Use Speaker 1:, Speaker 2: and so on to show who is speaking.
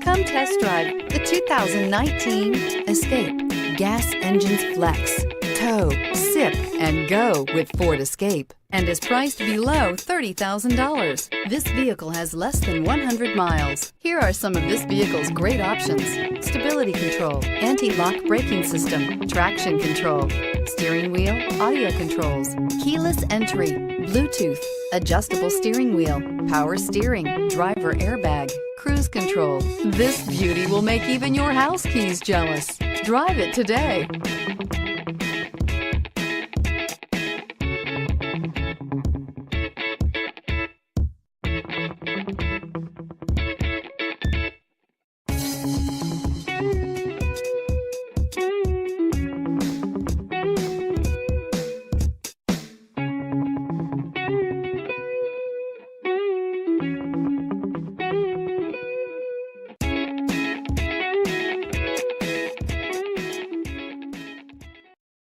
Speaker 1: Come test drive the 2019 Escape. Gas engines flex, tow, sip, and go with Ford Escape, and is priced below $30,000. This vehicle has less than 100 miles. Here are some of this vehicle's great options: stability control, anti-lock braking system, traction control, steering wheel audio controls, keyless entry, Bluetooth, adjustable steering wheel, power steering, driver airbag, cruise control. This beauty will make even your house keys jealous. Drive it today.